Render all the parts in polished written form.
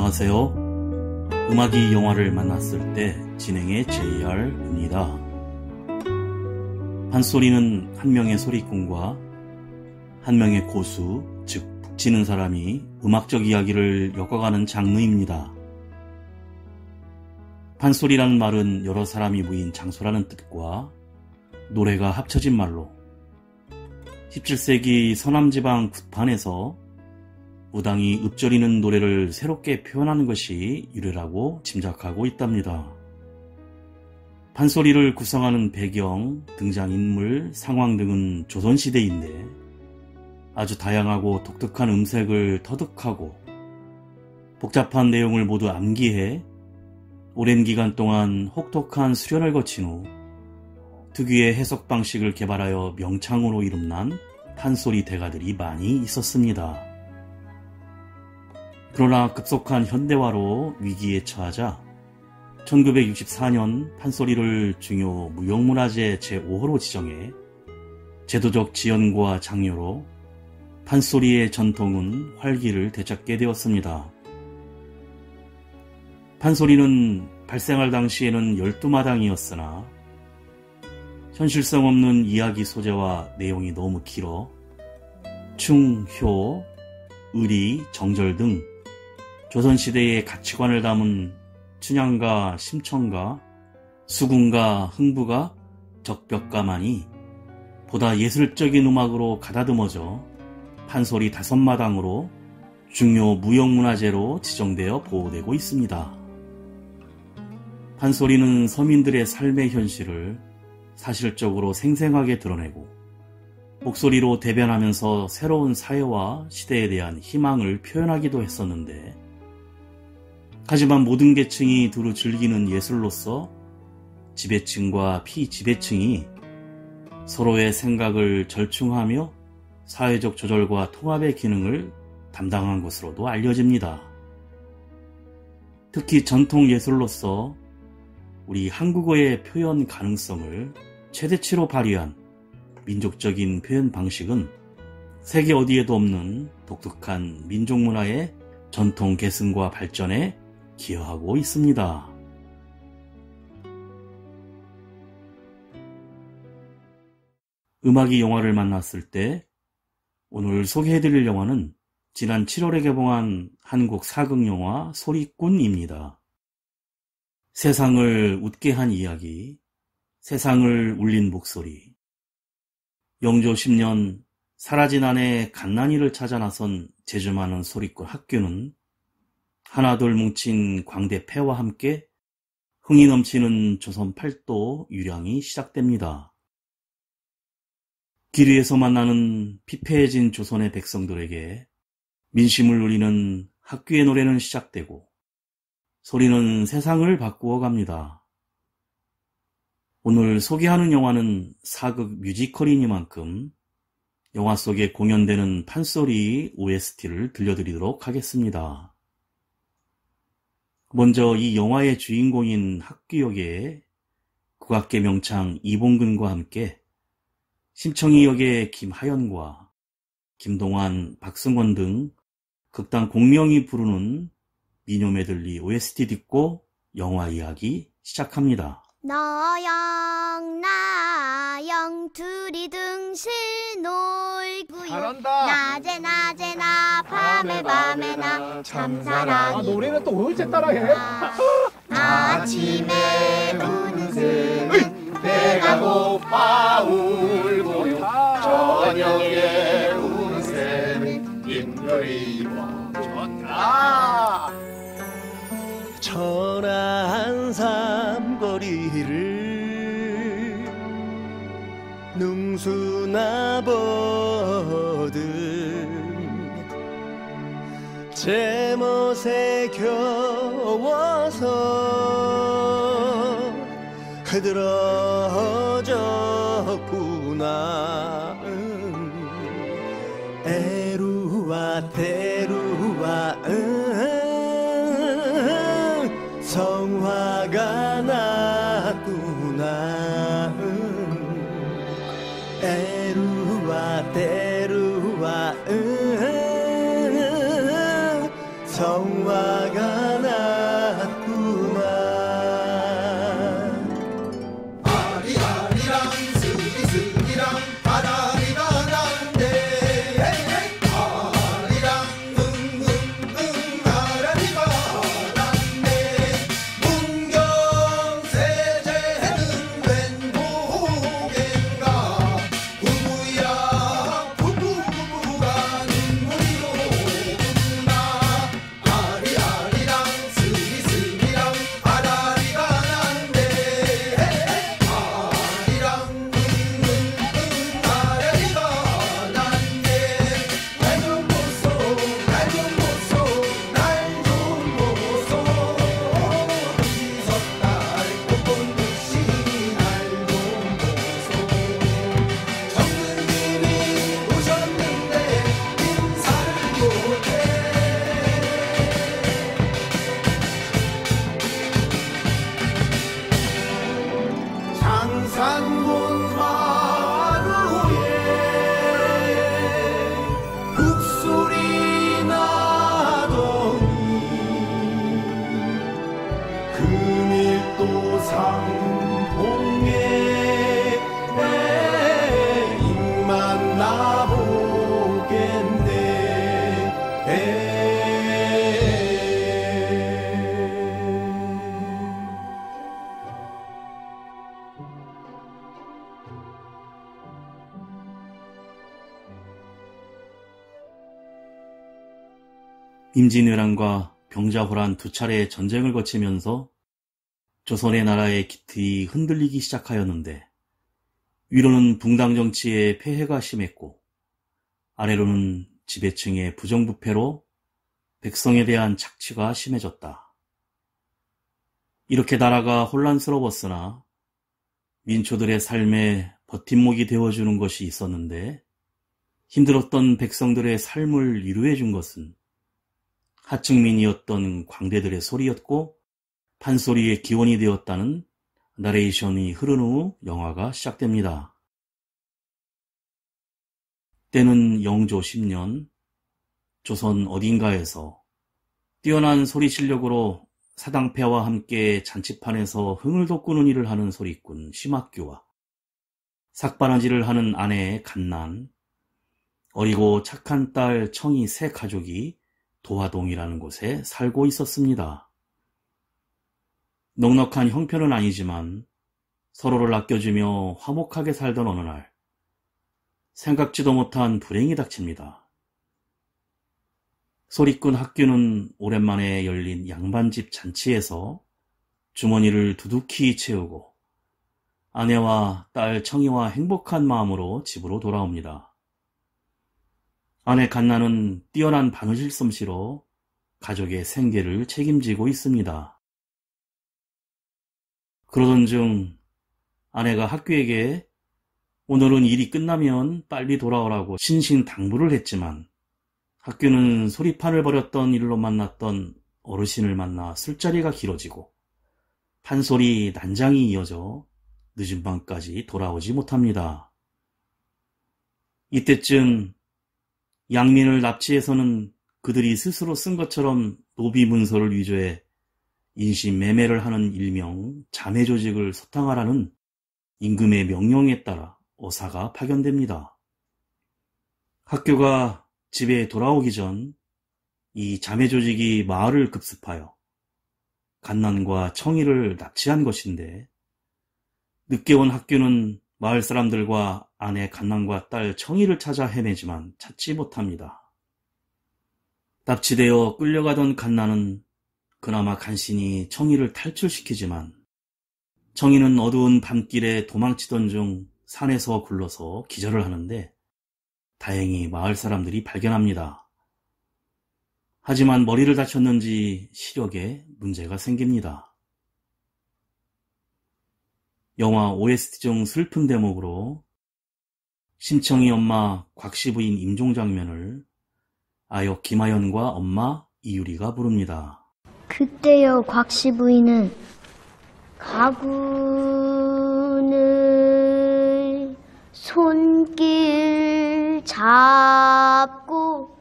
안녕하세요. 음악이 영화를 만났을 때 진행의 JR입니다. 판소리는 한 명의 소리꾼과 한 명의 고수, 즉 북치는 사람이 음악적 이야기를 엮어가는 장르입니다. 판소리라는 말은 여러 사람이 모인 장소라는 뜻과 노래가 합쳐진 말로 17세기 서남지방 굿판에서 무당이 읊조리는 노래를 새롭게 표현하는 것이 유래라고 짐작하고 있답니다. 판소리를 구성하는 배경, 등장인물, 상황 등은 조선시대인데 아주 다양하고 독특한 음색을 터득하고 복잡한 내용을 모두 암기해 오랜 기간 동안 혹독한 수련을 거친 후 특유의 해석 방식을 개발하여 명창으로 이름난 판소리 대가들이 많이 있었습니다. 그러나 급속한 현대화로 위기에 처하자 1964년 판소리를 중요 무형문화재 제5호로 지정해 제도적 지연과 장려로 판소리의 전통은 활기를 되찾게 되었습니다. 판소리는 발생할 당시에는 12마당이었으나 현실성 없는 이야기 소재와 내용이 너무 길어 충, 효, 의리, 정절 등 조선시대의 가치관을 담은 춘향가, 심청가, 수궁가, 흥부가, 적벽가만이 보다 예술적인 음악으로 가다듬어져 판소리 5마당으로 중요 무형문화재로 지정되어 보호되고 있습니다. 판소리는 서민들의 삶의 현실을 사실적으로 생생하게 드러내고 목소리로 대변하면서 새로운 사회와 시대에 대한 희망을 표현하기도 했었는데 하지만 모든 계층이 두루 즐기는 예술로서 지배층과 피지배층이 서로의 생각을 절충하며 사회적 조절과 통합의 기능을 담당한 것으로도 알려집니다. 특히 전통 예술로서 우리 한국어의 표현 가능성을 최대치로 발휘한 민족적인 표현 방식은 세계 어디에도 없는 독특한 민족문화의 전통 계승과 발전에 기여하고 있습니다. 음악이 영화를 만났을 때 오늘 소개해드릴 영화는 지난 7월에 개봉한 한국 사극영화 소리꾼입니다. 세상을 웃게 한 이야기, 세상을 울린 목소리. 영조 10년 사라진 아내 갓난이를 찾아 나선 재주 많은 소리꾼 학교는 하나둘 뭉친 광대 폐와 함께 흥이 넘치는 조선 팔도 유량이 시작됩니다. 길 위에서 만나는 피폐해진 조선의 백성들에게 민심을 울리는 학교의 노래는 시작되고 소리는 세상을 바꾸어 갑니다. 오늘 소개하는 영화는 사극 뮤지컬이니만큼 영화 속에 공연되는 판소리 OST를 들려드리도록 하겠습니다. 먼저 이 영화의 주인공인 학교 역의 국악계 명창 이봉근과 함께 심청이 역의 김하연과 김동완, 박승원 등 극단 공명이 부르는 민요 메들리 OST 듣고 영화 이야기 시작합니다. 너영 나영 둘이 등실 놀고요. 잘한다. 낮에 낮에나 밤에 밤에나 참사랑이 노래는 또 어째 따라해? 아침에 우는 새는 배가 고파 울고요. 저녁에 우는 새는 인별이 좋다. 천안 삼거리를 능수나보듯 제멋에 겨워서 흐드러졌구나. 에루와 대루와 성화가 났구나. 에루와 대루와 성화가 임진왜란과 병자호란 두 차례의 전쟁을 거치면서 조선의 나라의 기틀이 흔들리기 시작하였는데, 위로는 붕당 정치의 폐해가 심했고 아래로는 지배층의 부정부패로 백성에 대한 착취가 심해졌다. 이렇게 나라가 혼란스러웠으나 민초들의 삶에 버팀목이 되어주는 것이 있었는데, 힘들었던 백성들의 삶을 위로해준 것은 하층민이었던 광대들의 소리였고, 판소리의 기원이 되었다는 나레이션이 흐른 후 영화가 시작됩니다. 때는 영조 10년, 조선 어딘가에서 뛰어난 소리 실력으로 사당패와 함께 잔치판에서 흥을 돋구는 일을 하는 소리꾼 심학규와 삭바라지를 하는 아내의 갓난, 어리고 착한 딸 청이 세 가족이 도화동이라는 곳에 살고 있었습니다. 넉넉한 형편은 아니지만 서로를 아껴주며 화목하게 살던 어느 날, 생각지도 못한 불행이 닥칩니다. 소리꾼 학규는 오랜만에 열린 양반집 잔치에서 주머니를 두둑히 채우고 아내와 딸 청이와 행복한 마음으로 집으로 돌아옵니다. 아내 갓나는 뛰어난 바느질 솜씨로 가족의 생계를 책임지고 있습니다. 그러던 중 아내가 학규에게 오늘은 일이 끝나면 빨리 돌아오라고 신신당부를 했지만, 학규는 소리판을 벌였던 일로 만났던 어르신을 만나 술자리가 길어지고 판소리 난장이 이어져 늦은 밤까지 돌아오지 못합니다. 이때쯤 양민을 납치해서는 그들이 스스로 쓴 것처럼 노비 문서를 위조해 인신매매를 하는 일명 자매조직을 소탕하라는 임금의 명령에 따라 어사가 파견됩니다. 학교가 집에 돌아오기 전 이 자매조직이 마을을 급습하여 갓난과 청이를 납치한 것인데, 늦게 온 학교는 마을 사람들과 아내 갓난과 딸 청이를 찾아 헤매지만 찾지 못합니다. 납치되어 끌려가던 갓난은 그나마 간신히 청이를 탈출시키지만, 청이는 어두운 밤길에 도망치던 중 산에서 굴러서 기절을 하는데 다행히 마을 사람들이 발견합니다. 하지만 머리를 다쳤는지 시력에 문제가 생깁니다. 영화 OST 중 슬픈 대목으로 신청이 엄마 곽씨 부인 임종 장면을 아역 김하연과 엄마 이유리가 부릅니다. 그때여 곽씨 부인은 가군을 손길 잡고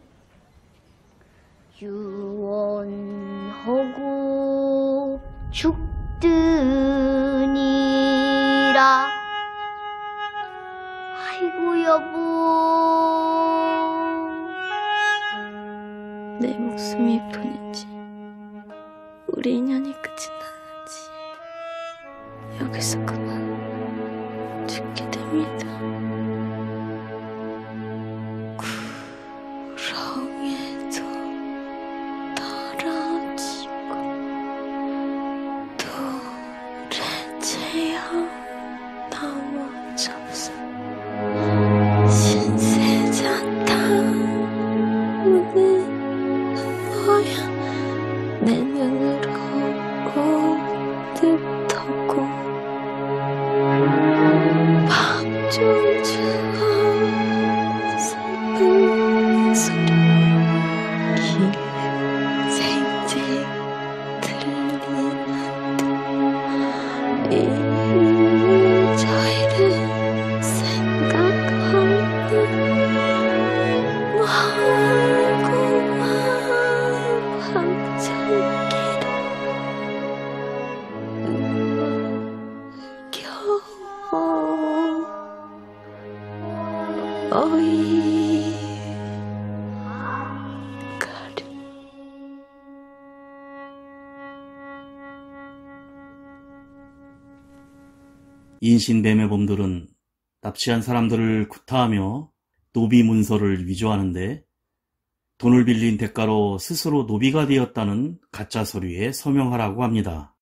유언하고 죽드니라. 아이고 여보, 내 목숨이 뿐이지 우리 인연이 끝이 나야지. 여기서 그만 죽게 됩니다. 구렁에도 떨어지고 도래체야 넘어져서 신세자타 문을 뭐야 내 눈으로 듯하고 밤중 슬픈 소리 생지 들리는 저희를 생각하는 멀고만 밤잠길에 겨우 어이 가려. 인신매매범들은 납치한 사람들을 구타하며 노비 문서를 위조하는데, 돈을 빌린 대가로 스스로 노비가 되었다는 가짜 서류에 서명하라고 합니다.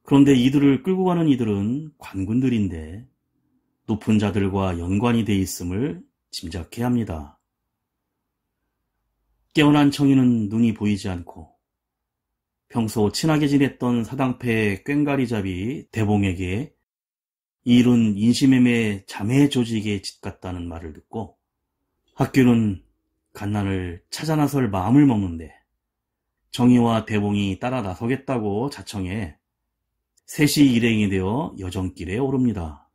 그런데 이들을 끌고 가는 이들은 관군들인데 높은 자들과 연관이 돼 있음을 짐작해야 합니다. 깨어난 청이는 눈이 보이지 않고 평소 친하게 지냈던 사당패 꽹가리잡이 대봉에게 이 일은 인신매매 자매 조직에 짓갔다는 말을 듣고 학규는 갓난을 찾아 나설 마음을 먹는데 정의와 대봉이 따라 나서겠다고 자청해 셋이 일행이 되어 여정길에 오릅니다.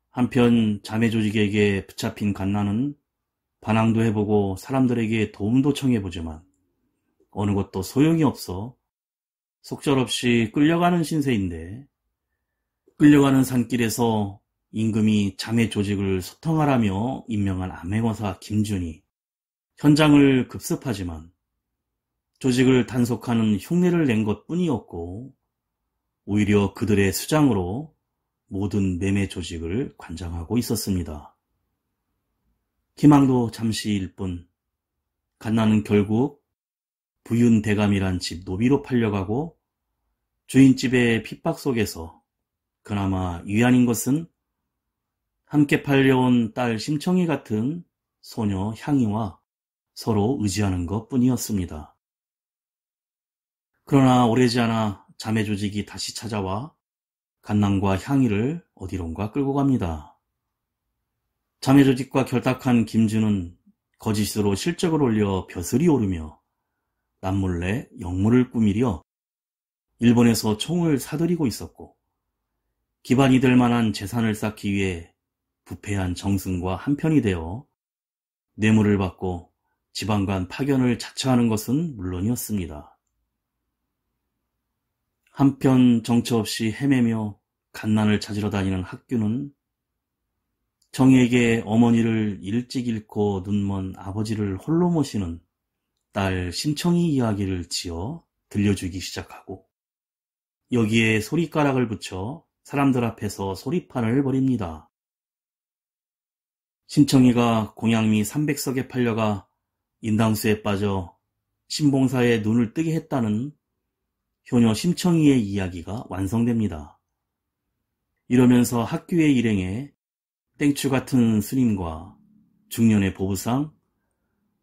한편 자매 조직에게 붙잡힌 갓난은 반항도 해보고 사람들에게 도움도 청해보지만 어느 것도 소용이 없어 속절없이 끌려가는 신세인데 끌려가는 산길에서 임금이 자매 조직을 소통하라며 임명한 암행어사 김준이 현장을 급습하지만 조직을 단속하는 흉내를 낸 것뿐이었고 오히려 그들의 수장으로 모든 매매 조직을 관장하고 있었습니다. 희망도 잠시일 뿐 갓난은 결국 부윤대감이란 집 노비로 팔려가고 주인집의 핍박 속에서 그나마 위안인 것은 함께 팔려온 딸 심청이 같은 소녀 향이와 서로 의지하는 것뿐이었습니다. 그러나 오래지 않아 자매 조직이 다시 찾아와 갓난과 향이를 어디론가 끌고 갑니다. 자매 조직과 결탁한 김준은 거짓으로 실적을 올려 벼슬이 오르며 남몰래 역물을 꾸미려 일본에서 총을 사들이고 있었고 기반이 될 만한 재산을 쌓기 위해 부패한 정승과 한편이 되어 뇌물을 받고 지방간 파견을 자처하는 것은 물론이었습니다. 한편 정처 없이 헤매며 갓난을 찾으러 다니는 학규는 정희에게 어머니를 일찍 잃고 눈먼 아버지를 홀로 모시는 딸 심청이 이야기를 지어 들려주기 시작하고 여기에 소리가락을 붙여 사람들 앞에서 소리판을 벌입니다. 심청이가 공양미 300석에 팔려가 인당수에 빠져 신봉사의 눈을 뜨게 했다는 효녀 심청이의 이야기가 완성됩니다. 이러면서 학교의 일행에 땡추 같은 스님과 중년의 보부상,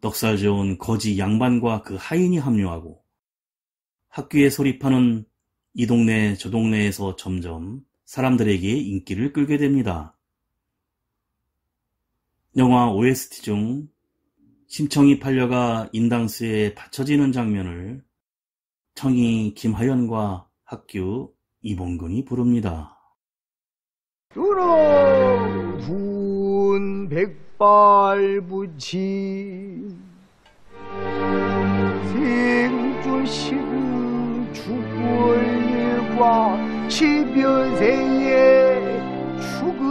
넉살 좋은 거지 양반과 그 하인이 합류하고 학교의 소리판은 이 동네 저 동네에서 점점 사람들에게 인기를 끌게 됩니다. 영화 OST 중 심청이 팔려가 인당수에 받쳐지는 장면을 청이 김하연과 학규 이봉근이 부릅니다. 분 백발부치 생조식은 죽을 일과 10여세에 죽을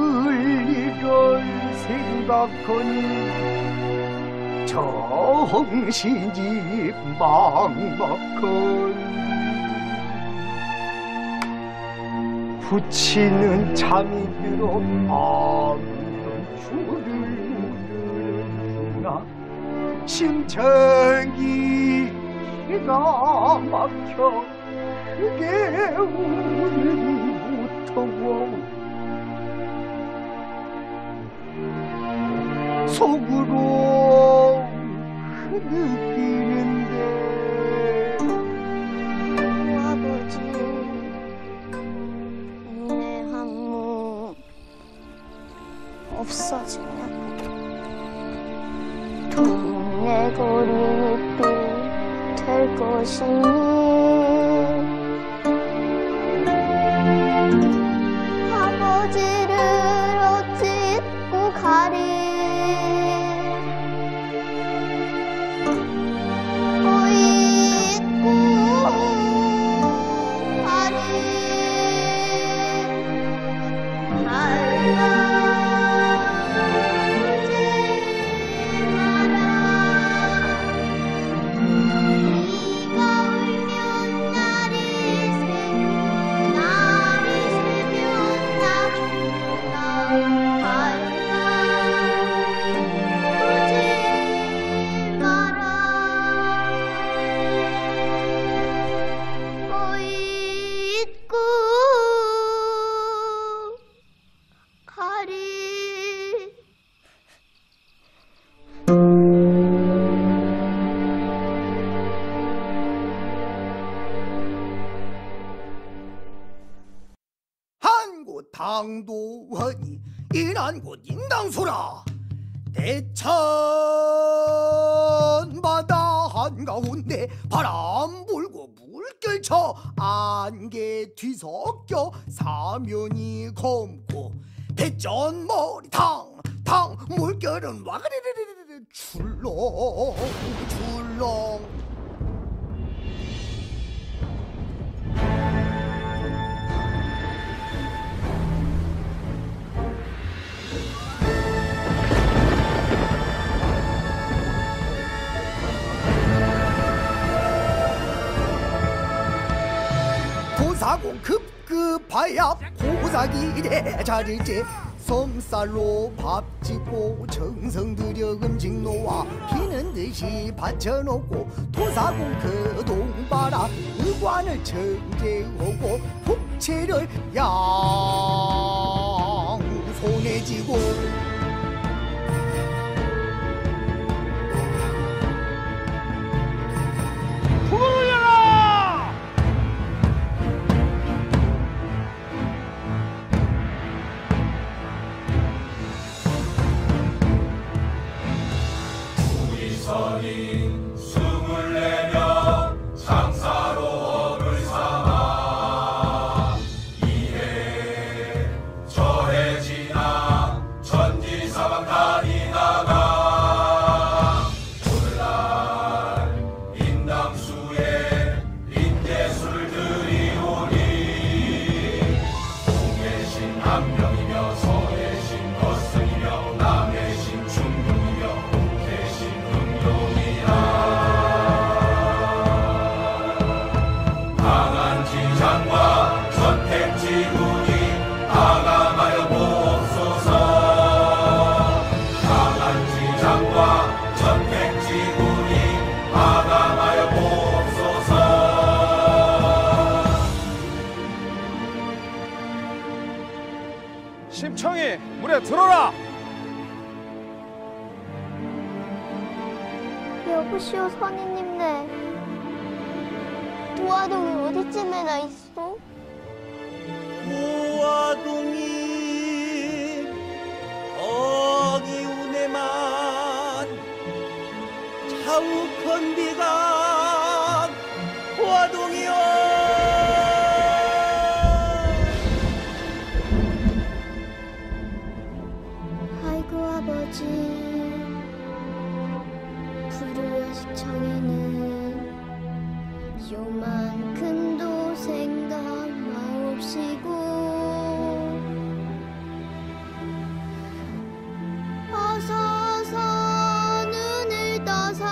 일을 생각하니 정신이 막막한 부치는 잠이 들어 밤은 주르르르나 심청이 기가 막혀 크게 울는 무더워 속으로 느끼는데 아버지 내 한무 없어지면 동네 고리잎이 될 것이니 아버지를 어찌고 가리 울며 장도원이 인한곳 인당소라. 대천 바다 한가운데 바람 불고 물결쳐 안개 뒤섞여 사면이 검고 대전머리 탕탕 물결은 와그르르르르 출렁 출렁. 도사공 급급하야 보사기래 자리째 솜쌀로 밥 짓고 정성 들여 음식 놓아 피는 듯이 받쳐놓고 도사공 그 동바라 의관을 청제하고 북채를 양손에 쥐고 선인 24명 장사로 업을 삼아 이해 저해 지나 천지사방 다니다가 오늘날 인당수에 인재수를 들이오니 동해신 함명이며 서해신 거승이며 남해신 충북이며 대신 강한 지장과 선택지군이 아감하여 보옵소서. 강한 지장과 선택지군이 아감하여 보옵소서. 심청이 물에 들어라. 여보시오 선인님네, 도화동이 어디쯤에나 있어? 도화동이 어기운에만 자욱한 비가 도화동이여. 아이고 아버지, 불효야식청에는 요만큼도 생각 마옵시고 어서서 눈을 떠서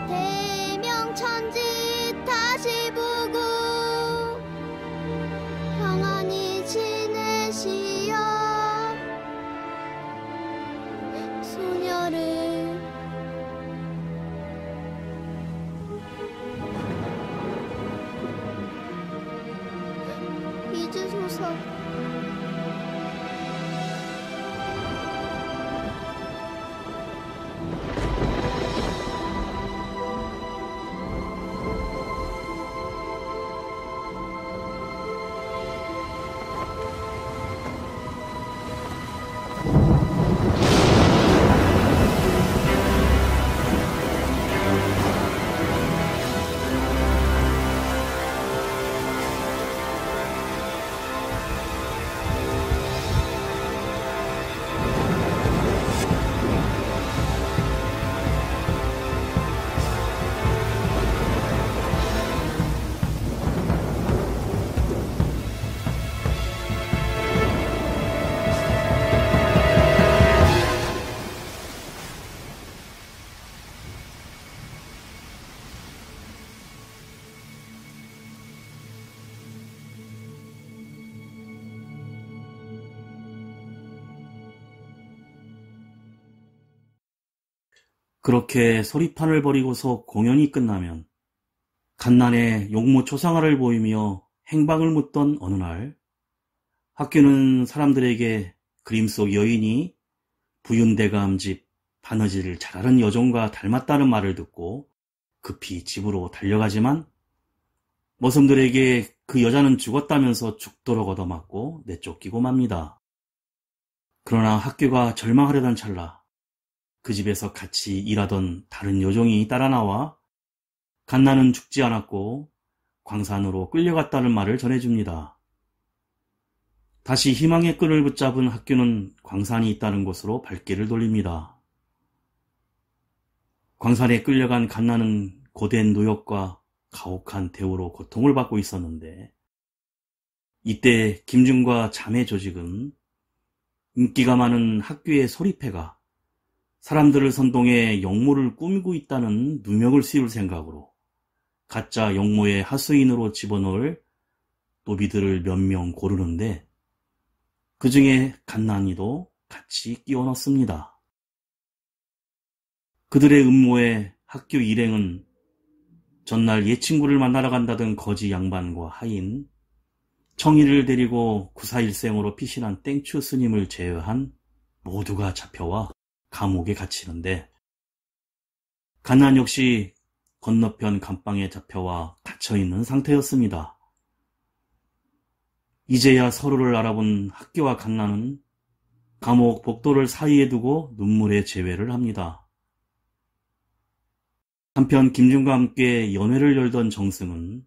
대명천지 다시 보고 평안히 지내시어 소녀를 잊으소서. 그렇게 소리판을 벌이고서 공연이 끝나면 갓난에 용모 초상화를 보이며 행방을 묻던 어느 날, 학교는 사람들에게 그림 속 여인이 부윤대감 집 바느질을 잘하는 여종과 닮았다는 말을 듣고 급히 집으로 달려가지만 머슴들에게 그 여자는 죽었다면서 죽도록 얻어맞고 내쫓기고 맙니다. 그러나 학교가 절망하려던 찰나 그 집에서 같이 일하던 다른 여종이 따라 나와 갓나는 죽지 않았고 광산으로 끌려갔다는 말을 전해줍니다. 다시 희망의 끈을 붙잡은 학교는 광산이 있다는 곳으로 발길을 돌립니다. 광산에 끌려간 갓나는 고된 노역과 가혹한 대우로 고통을 받고 있었는데 이때 김준과 자매 조직은 인기가 많은 학교의 소리패가 사람들을 선동해 영모를 꾸미고 있다는 누명을 씌울 생각으로 가짜 영모의 하수인으로 집어넣을 노비들을 몇 명 고르는데 그 중에 갓난이도 같이 끼워 넣습니다. 그들의 음모에 학교 일행은 전날 옛 친구를 만나러 간다던 거지 양반과 하인, 청이를 데리고 구사일생으로 피신한 땡추 스님을 제외한 모두가 잡혀와 감옥에 갇히는데 갓난 역시 건너편 감방에 잡혀와 갇혀있는 상태였습니다. 이제야 서로를 알아본 학교와 갓난은 감옥 복도를 사이에 두고 눈물의 재회를 합니다. 한편 김준과 함께 연회를 열던 정승은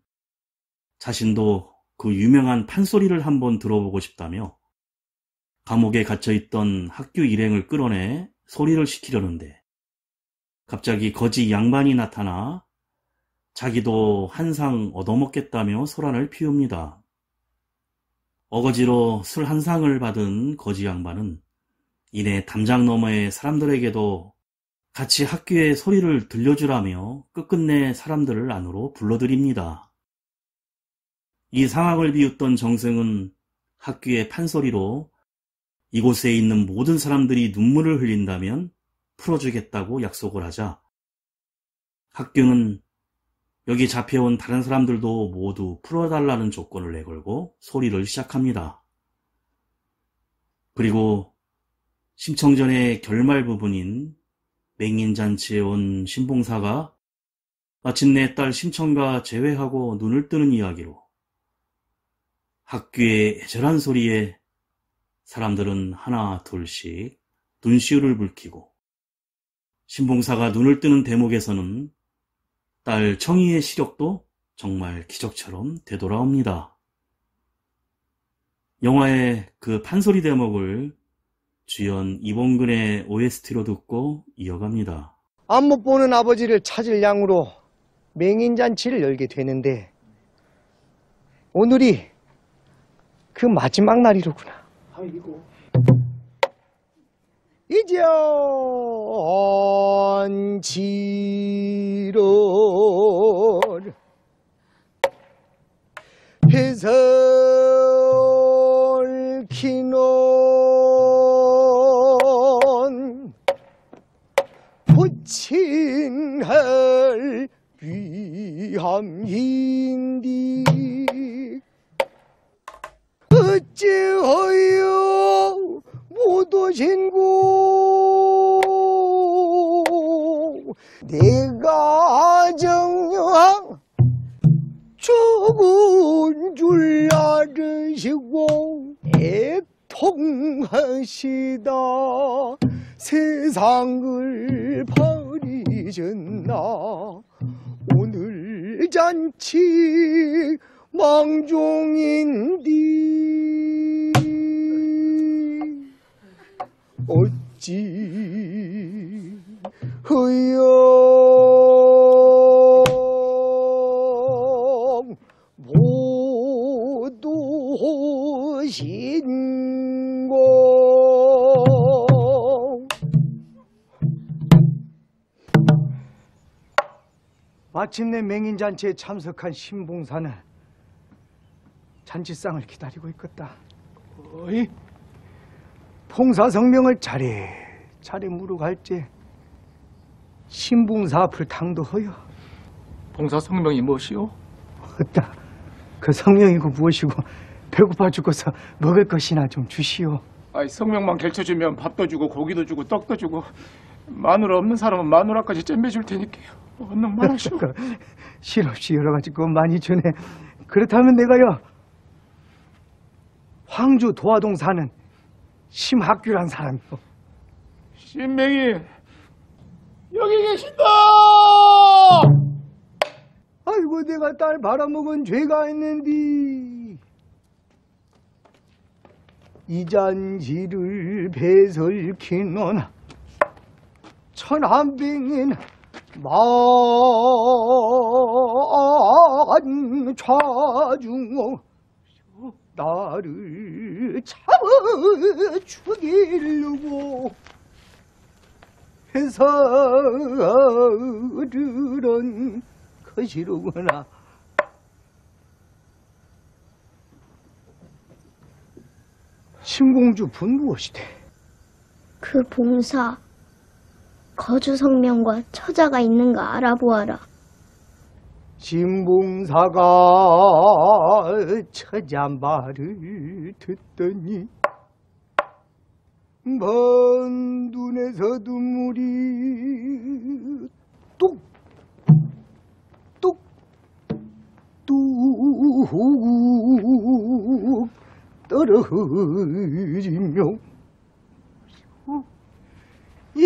자신도 그 유명한 판소리를 한번 들어보고 싶다며 감옥에 갇혀있던 학교 일행을 끌어내 소리를 시키려는데 갑자기 거지 양반이 나타나 자기도 한 상 얻어먹겠다며 소란을 피웁니다. 어거지로 술 한 상을 받은 거지 양반은 이내 담장 너머의 사람들에게도 같이 학교의 소리를 들려주라며 끝끝내 사람들을 안으로 불러들입니다. 이 상황을 비웃던 정승은 학교의 판소리로 이곳에 있는 모든 사람들이 눈물을 흘린다면 풀어주겠다고 약속을 하자 학교는 여기 잡혀온 다른 사람들도 모두 풀어달라는 조건을 내걸고 소리를 시작합니다. 그리고 심청전의 결말 부분인 맹인잔치에 온 신봉사가 마침내 딸 심청과 재회하고 눈을 뜨는 이야기로 학교의 애절한 소리에 사람들은 하나 둘씩 눈시울을 붉히고 신봉사가 눈을 뜨는 대목에서는 딸 청이의 시력도 정말 기적처럼 되돌아옵니다. 영화의 그 판소리 대목을 주연 이봉근의 OST로 듣고 이어갑니다. 앞 못 보는 아버지를 찾을 양으로 맹인잔치를 열게 되는데 오늘이 그 마지막 날이로구나. 아이고. 이전지를 해설키는 부친할 위함인디 어찌하여 못 오신고 내가 정녕 죽은 줄 알으시고 애통하시다 세상을 버리셨나 오늘 잔치 망종인디 어찌 허영 못 오신고 마침내 맹인잔치에 참석한 신봉사는 잔치상을 기다리고 있겠다. 어이? 봉사성명을 차례차례 물어갈지 신봉사 앞을 당도하여. 봉사 성명이 무엇이오? 어따 그 성명이고 무엇이고 배고파 죽어서 먹을 것이나 좀 주시오. 아이 성명만 결쳐주면 밥도 주고 고기도 주고 떡도 주고 마누라 없는 사람은 마누라까지 잼매줄 테니까요. 언능 말하시오. 실없이 여러 가지 거 많이 주네. 그렇다면 내가요, 황주 도화동 사는 심학규란 사람이요. 신명이 여기 계신다. 아이고, 내가 딸 말아먹은 죄가 있는디. 이 잔지를 배설키노나 천한병인 만좌중어 나를 잡아 죽이려고 해서르는 것이로구나. 신공주 분무엇이대? 그 봉사 거주 성명과 처자가 있는가 알아보아라. 신봉사가 처자 말을 듣더니 먼 눈에서 눈물이 뚝뚝뚝 떨어지며 예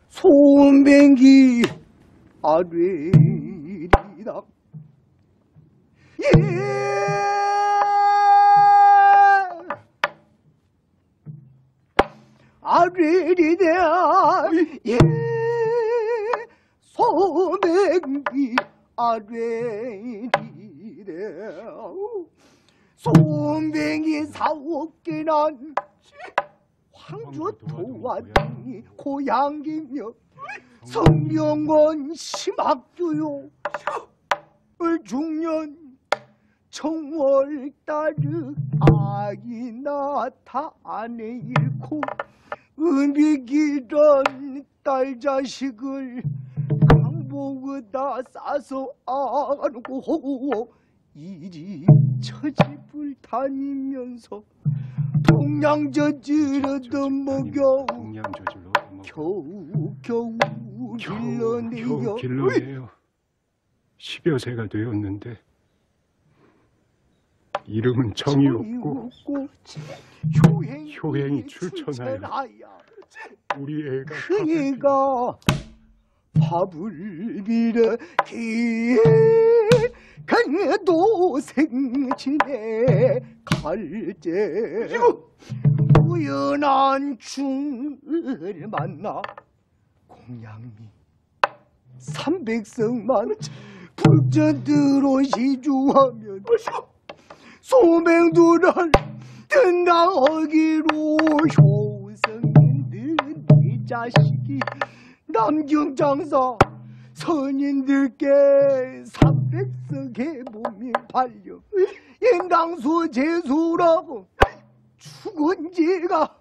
손뱅기 아뢰리다. 예 아뢰리다. 예 손뱅기 아뢰리다. 손뱅이 사옥기난 황주 도화동이 고향이며 성명원 심학교요 중년 청월따르 아기 낳다 아내 잃고 은비기런 딸 자식을 강복에다 싸서 안고 이리 처집을 다니면서 동양저지를 얻어먹여 겨우 길러내요. 10여 세가 되었는데 이름은 정이 없고 효행이 출천하여 우리 애가 그 애가 밥을 빌어 강도 생진에 갈때 우연한 중을 만나 공양미 300성만 불전들어 시주하면 소맹두를 든다하기로 효성인들 이 자식이 남경장사 선인들께 300석의 몸이 팔려 인당수 제수라고 죽은 지가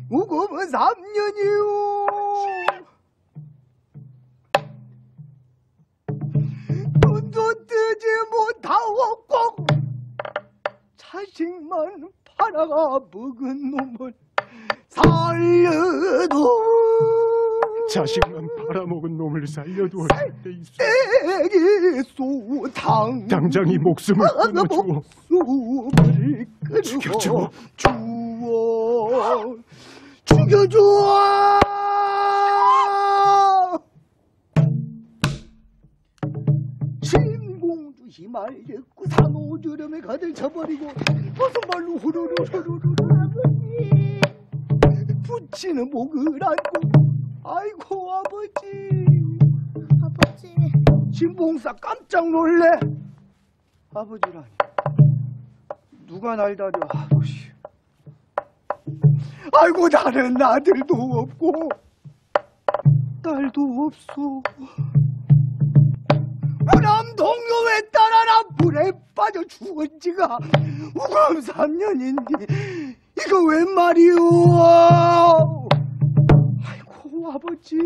우금은 3년이요. 눈도 뜨지 못하고 꼭 자식만 팔아가 먹은 놈을 살려도 자식만 팔아먹은 놈을 살려도 할 때 있어. 당장 이 목숨을 끊어주어. 죽여주어. 죽여주어. 신공주 희말 듣고 산호주름에 가득 쳐버리고 무슨 말로 후루루 아버지. 붙이는 목을 안고 아이고 아버지. 신봉사 깜짝 놀래. 아버지라니 누가 날 다려. 아버지. 아이고 나는 아들도 없고 딸도 없소. 우남 동료에 따라라 불에 빠져 죽은 지가 우금 3년인데 이거 웬 말이오. 아이고 아버지.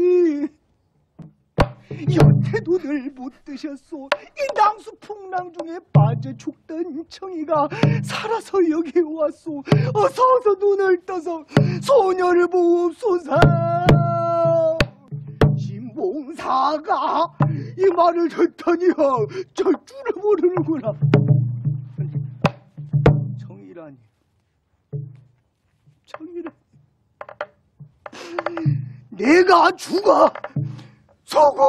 여태도 늘 못 드셨소. 이 낭수 풍랑 중에 빠져 죽던 청이가 살아서 여기 왔소. 어서 눈을 떠서 소녀를 보옵소서. 김봉사가 이 말을 듣더니요 절 줄을 모르는구나. 정이라니 내가 죽어 소금을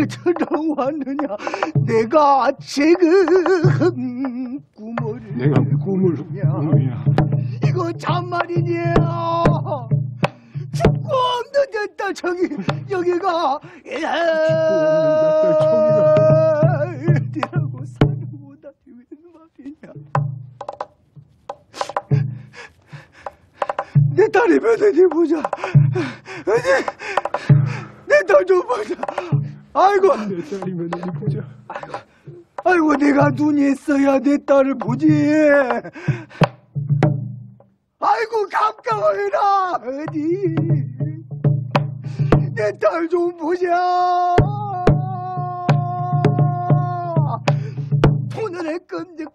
들어왔느냐. 내가 지금 꿈을 내가 꿈을 꾸느냐. 이거 참말이냐. 죽고 없는 내 딸 정이 여기가 어디라고 사는 못하니 웬 말이냐. 내 딸이 며느리 보자. 어디 내 딸 좀 보자. 아이고 내 딸이 며느리 보자. 아이고 내가 눈이 있어야 내 딸을 보지. 아이고 가까워해라. 어디 내 딸 좀 보자. 오늘의 끔찍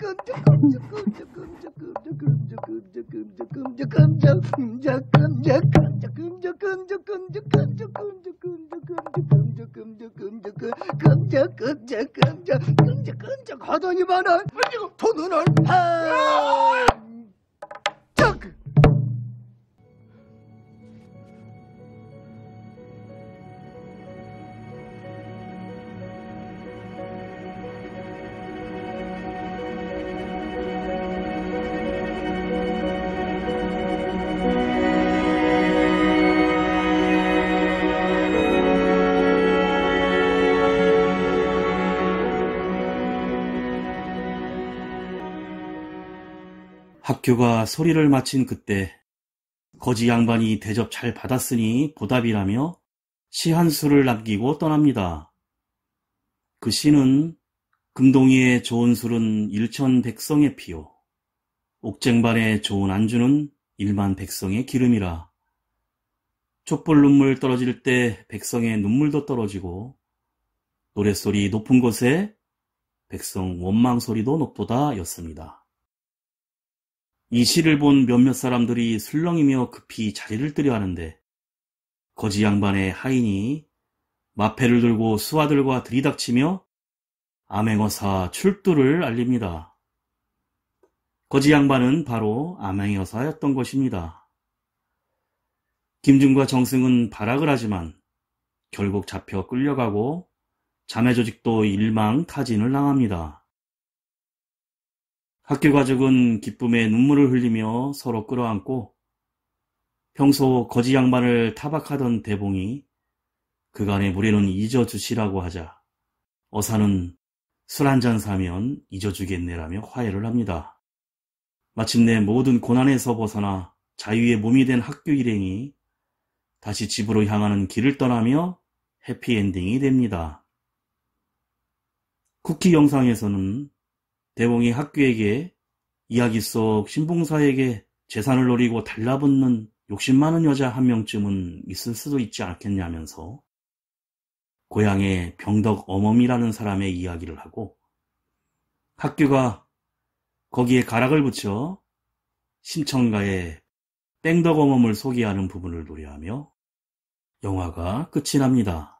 하더니만은 돈을 짝. 학교가 소리를 마친 그때 거지 양반이 대접 잘 받았으니 보답이라며 시 한 수를 남기고 떠납니다. 그 시는 금동이의 좋은 술은 일천 백성의 피요, 옥쟁반의 좋은 안주는 일만 백성의 기름이라. 촛불 눈물 떨어질 때 백성의 눈물도 떨어지고 노랫소리 높은 곳에 백성 원망 소리도 높도다 였습니다. 이 시를 본 몇몇 사람들이 술렁이며 급히 자리를 뜨려 하는데 거지 양반의 하인이 마패를 들고 수하들과 들이닥치며 암행어사 출두를 알립니다. 거지 양반은 바로 암행어사였던 것입니다. 김중과 정승은 발악을 하지만 결국 잡혀 끌려가고 자매 조직도 일망타진을 당합니다. 학교 가족은 기쁨에 눈물을 흘리며 서로 끌어안고 평소 거지 양반을 타박하던 대봉이 그간의 무례는 잊어주시라고 하자 어사는 술 한잔 사면 잊어주겠네라며 화해를 합니다. 마침내 모든 고난에서 벗어나 자유의 몸이 된 학교 일행이 다시 집으로 향하는 길을 떠나며 해피엔딩이 됩니다. 쿠키 영상에서는 대봉이 학교에게 이야기 속 신봉사에게 재산을 노리고 달라붙는 욕심 많은 여자 한 명쯤은 있을 수도 있지 않겠냐면서 고향의 병덕 어멈이라는 사람의 이야기를 하고 학교가 거기에 가락을 붙여 심청가의 뺑덕 어멈을 소개하는 부분을 노래하며 영화가 끝이 납니다.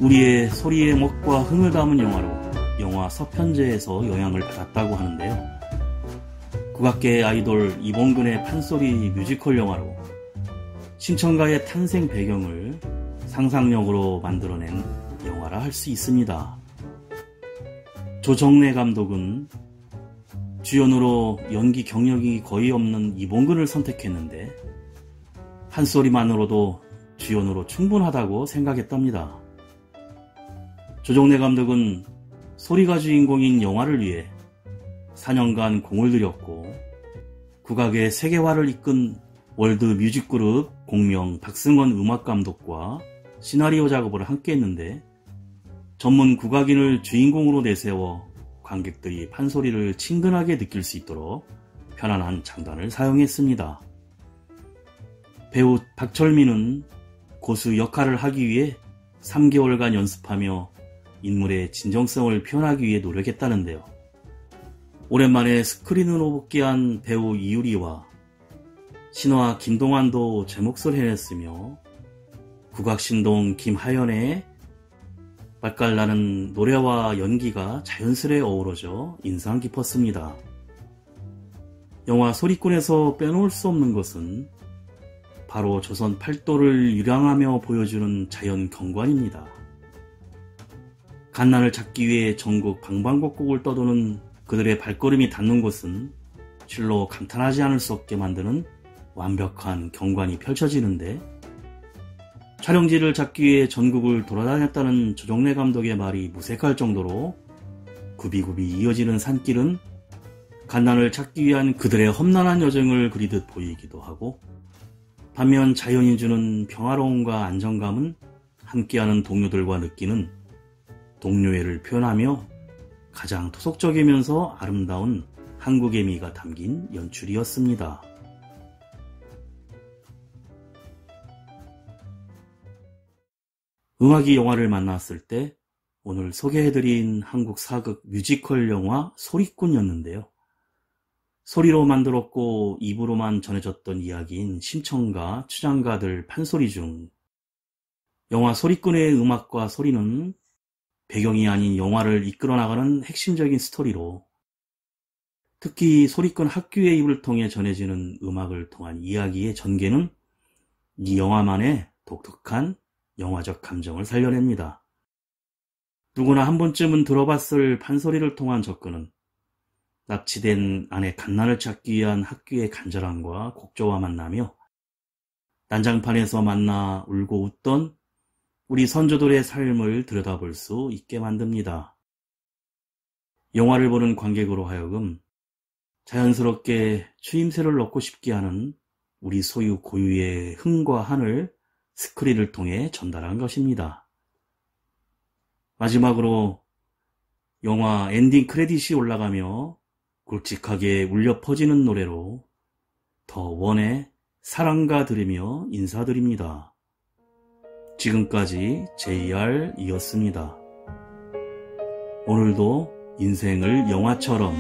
우리의 소리의 멋과 흥을 담은 영화로 영화 서편제에서 영향을 받았다고 하는데요. 국악계 아이돌 이봉근의 판소리 뮤지컬 영화로 심청가의 탄생 배경을 상상력으로 만들어낸 영화라 할 수 있습니다. 조정래 감독은 주연으로 연기 경력이 거의 없는 이봉근을 선택했는데 판소리만으로도 주연으로 충분하다고 생각했답니다. 조정래 감독은 소리가 주인공인 영화를 위해 4년간 공을 들였고 국악의 세계화를 이끈 월드 뮤직그룹 공명 박승원 음악감독과 시나리오 작업을 함께 했는데 전문 국악인을 주인공으로 내세워 관객들이 판소리를 친근하게 느낄 수 있도록 편안한 장단을 사용했습니다. 배우 박철민은 고수 역할을 하기 위해 3개월간 연습하며 인물의 진정성을 표현하기 위해 노력했다는데요. 오랜만에 스크린으로 복귀한 배우 이유리와 신화 김동완도 제 몫을 해냈으며 국악신동 김하연의 맛깔나는 노래와 연기가 자연스레 어우러져 인상 깊었습니다. 영화 소리꾼에서 빼놓을 수 없는 것은 바로 조선 팔도를 유랑하며 보여주는 자연 경관입니다. 갓난을 찾기 위해 전국 방방곡곡을 떠도는 그들의 발걸음이 닿는 곳은 실로 감탄하지 않을 수 없게 만드는 완벽한 경관이 펼쳐지는데, 촬영지를 찾기 위해 전국을 돌아다녔다는 조정래 감독의 말이 무색할 정도로 굽이굽이 이어지는 산길은 갓난을 찾기 위한 그들의 험난한 여정을 그리듯 보이기도 하고, 반면 자연이 주는 평화로움과 안정감은 함께하는 동료들과 느끼는 동료애를 표현하며 가장 토속적이면서 아름다운 한국의 미가 담긴 연출이었습니다. 음악이 영화를 만났을 때 오늘 소개해드린 한국 사극 뮤지컬 영화 소리꾼이었는데요. 소리로 만들었고 입으로만 전해졌던 이야기인 심청가, 추장가들 판소리 중 영화 소리꾼의 음악과 소리는 배경이 아닌 영화를 이끌어 나가는 핵심적인 스토리로, 특히 소리꾼 학교의 입을 통해 전해지는 음악을 통한 이야기의 전개는 이 영화만의 독특한 영화적 감정을 살려냅니다. 누구나 한 번쯤은 들어봤을 판소리를 통한 접근은 납치된 아내 갓난을 찾기 위한 학교의 간절함과 곡조와 만나며 난장판에서 만나 울고 웃던 우리 선조들의 삶을 들여다볼 수 있게 만듭니다. 영화를 보는 관객으로 하여금 자연스럽게 추임새를 넣고 싶게 하는 우리 소유 고유의 흥과 한을 스크린을 통해 전달한 것입니다. 마지막으로 영화 엔딩 크레딧이 올라가며 굵직하게 울려 퍼지는 노래로 더 원의 사랑가 들으며 인사드립니다. 지금까지 JR이었습니다. 오늘도 인생을 영화처럼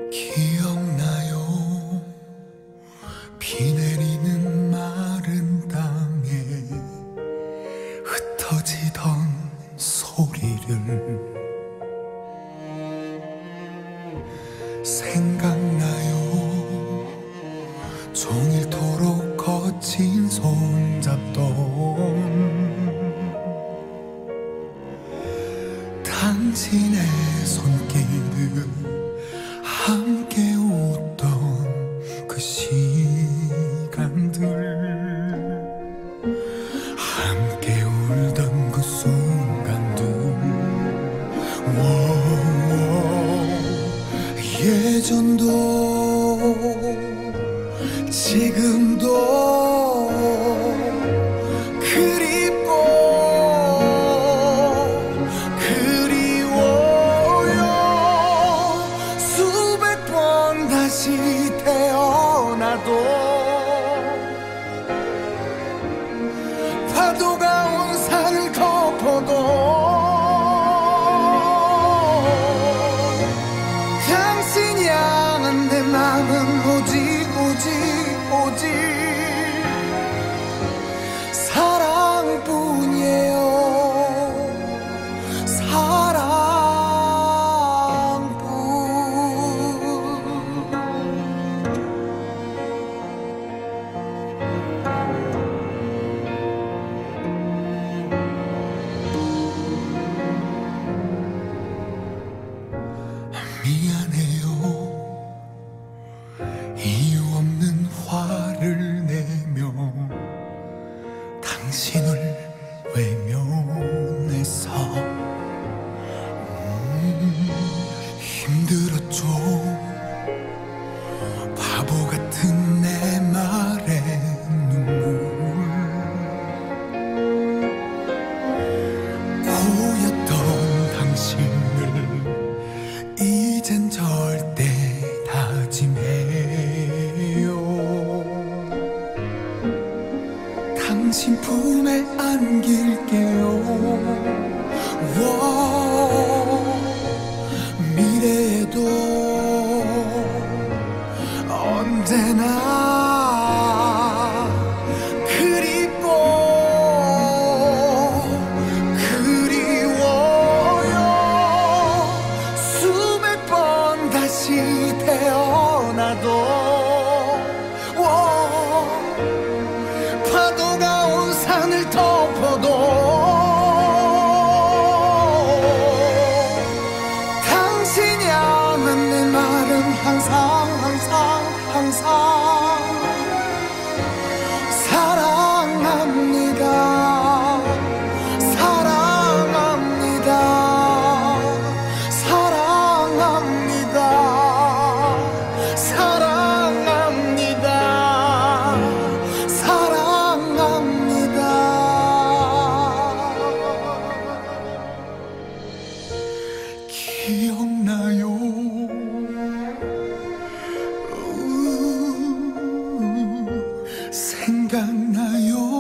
기억나요? 비 내리는 마른 땅에 흩어지던 소리를 생각나요? 종일토록 거친 손잡던 당신의 손길을 함께 웃던 그 시간들, 함께 울던 그 순간들. 예전도 지금도 그립고 그리워요. 수백 번 다시 태어나도 파도가 온 산을 덮어도 당신이 향한 내 맘은 오직 당신 품에 안길게요. 미래에도 언제나 그립고 그리워요. 수백 번 다시 태어나도 파도가 온 산을 덮어도 당신이 아는 내 말은 항상 사랑합니다. 사랑합니다. 사랑합니다. 사랑합니다. 사랑합니다. 기억나요? 생각나요?